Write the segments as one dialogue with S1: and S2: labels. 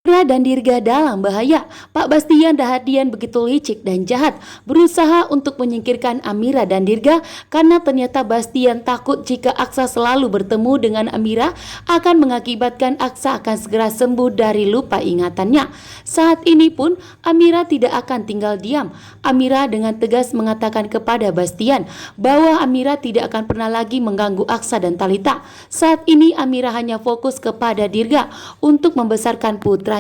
S1: Amira dan Dirga dalam bahaya. Pak Bastian Dahadian begitu licik dan jahat, berusaha untuk menyingkirkan Amira dan Dirga karena ternyata Bastian takut jika Aksa selalu bertemu dengan Amira akan mengakibatkan Aksa akan segera sembuh dari lupa ingatannya. Saat ini pun Amira tidak akan tinggal diam. Amira dengan tegas mengatakan kepada Bastian bahwa Amira tidak akan pernah lagi mengganggu Aksa dan Talita. Saat ini Amira hanya fokus kepada Dirga untuk membesarkan putra.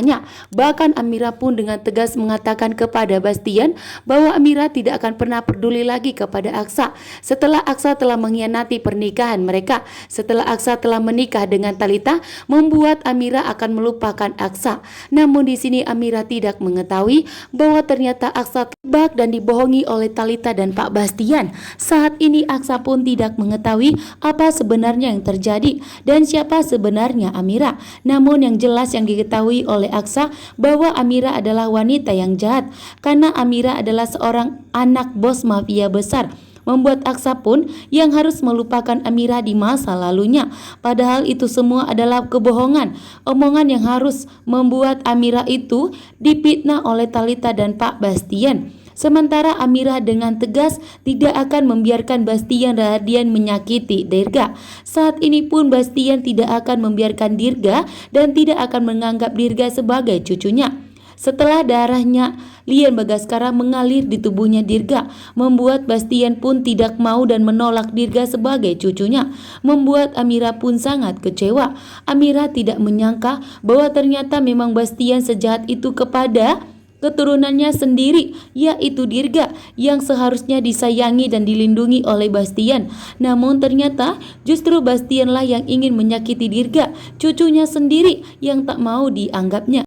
S1: Bahkan Amira pun dengan tegas mengatakan kepada Bastian bahwa Amira tidak akan pernah peduli lagi kepada Aksa setelah Aksa telah mengkhianati pernikahan mereka. Setelah Aksa telah menikah dengan Talita, membuat Amira akan melupakan Aksa. Namun di sini Amira tidak mengetahui bahwa ternyata Aksa terjebak dan dibohongi oleh Talita dan Pak Bastian. Saat ini Aksa pun tidak mengetahui apa sebenarnya yang terjadi dan siapa sebenarnya Amira. Namun yang jelas yang diketahui oleh Aksa bahwa Amira adalah wanita yang jahat karena Amira adalah seorang anak bos mafia besar, membuat Aksa pun yang harus melupakan Amira di masa lalunya. Padahal itu semua adalah kebohongan, omongan yang harus membuat Amira itu difitnah oleh Talita dan Pak Bastian. Sementara Amira dengan tegas tidak akan membiarkan Bastian Dahadian menyakiti Dirga. Saat ini pun Bastian tidak akan membiarkan Dirga dan tidak akan menganggap Dirga sebagai cucunya. Setelah darahnya Lian Bagaskara mengalir di tubuhnya Dirga, membuat Bastian pun tidak mau dan menolak Dirga sebagai cucunya, membuat Amira pun sangat kecewa. Amira tidak menyangka bahwa ternyata memang Bastian sejahat itu kepada keturunannya sendiri, yaitu Dirga yang seharusnya disayangi dan dilindungi oleh Bastian. Namun ternyata justru Bastianlah yang ingin menyakiti Dirga, cucunya sendiri yang tak mau dianggapnya.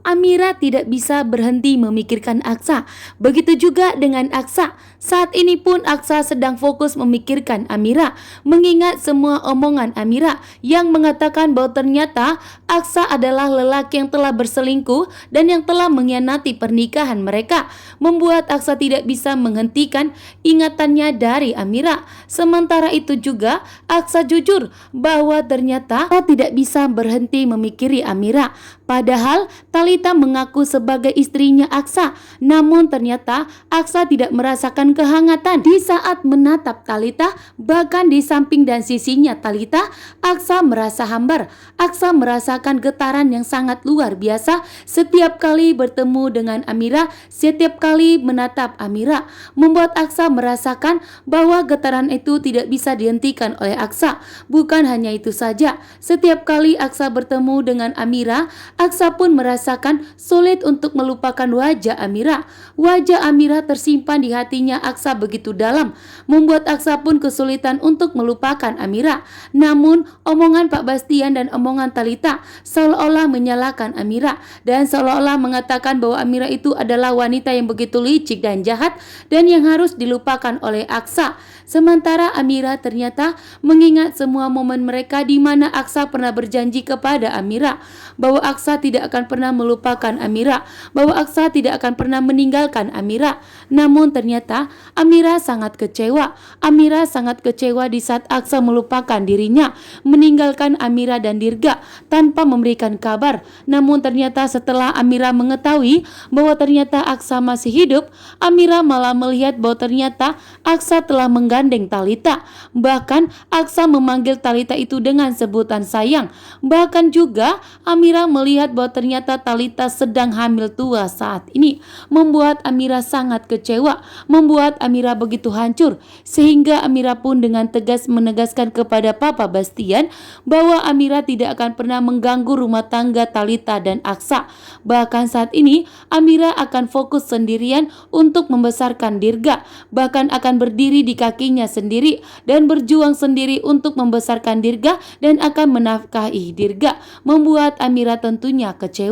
S1: Amira tidak bisa berhenti memikirkan Aksa. Begitu juga dengan Aksa. Saat ini pun Aksa sedang fokus memikirkan Amira, mengingat semua omongan Amira yang mengatakan bahwa ternyata Aksa adalah lelaki yang telah berselingkuh dan yang telah mengkhianati pernikahan mereka, membuat Aksa tidak bisa menghentikan ingatannya dari Amira. Sementara itu juga Aksa jujur bahwa ternyata tidak bisa berhenti memikiri Amira. Padahal Talita mengaku sebagai istrinya Aksa, namun ternyata Aksa tidak merasakan kehangatan di saat menatap Talita. Bahkan di samping dan sisinya Talita, Aksa merasa hambar. Aksa merasakan getaran yang sangat luar biasa setiap kali bertemu dengan Amira, setiap kali menatap Amira, membuat Aksa merasakan bahwa getaran itu tidak bisa dihentikan oleh Aksa. Bukan hanya itu saja, setiap kali Aksa bertemu dengan Amira, Aksa pun merasakan sulit untuk melupakan wajah Amira. Wajah Amira tersimpan di hatinya Aksa begitu dalam, membuat Aksa pun kesulitan untuk melupakan Amira. Namun omongan Pak Bastian dan omongan Talita seolah-olah menyalahkan Amira dan seolah-olah mengatakan bahwa Amira itu adalah wanita yang begitu licik dan jahat dan yang harus dilupakan oleh Aksa. Sementara Amira ternyata mengingat semua momen mereka di mana Aksa pernah berjanji kepada Amira bahwa Aksa tidak akan pernah melupakan Amira, bahwa Aksa tidak akan pernah meninggalkan Amira. Namun ternyata Amira sangat kecewa. Amira sangat kecewa di saat Aksa melupakan dirinya, meninggalkan Amira dan Dirga tanpa memberikan kabar. Namun ternyata setelah Amira mengetahui bahwa ternyata Aksa masih hidup, Amira malah melihat bahwa ternyata Aksa telah menggandeng Talita. Bahkan Aksa memanggil Talita itu dengan sebutan sayang. Bahkan juga Amira melihat bahwa ternyata Talita sedang hamil tua saat ini, membuat Amira sangat kecewa, membuat Amira begitu hancur, sehingga Amira pun dengan tegas menegaskan kepada Papa Bastian bahwa Amira tidak akan pernah mengganggu rumah tangga Talita dan Aksa. Bahkan saat ini Amira akan fokus sendirian untuk membesarkan Dirga, bahkan akan berdiri di kakinya sendiri dan berjuang sendiri untuk membesarkan Dirga dan akan menafkahi Dirga, membuat Amira tentunya kecewa.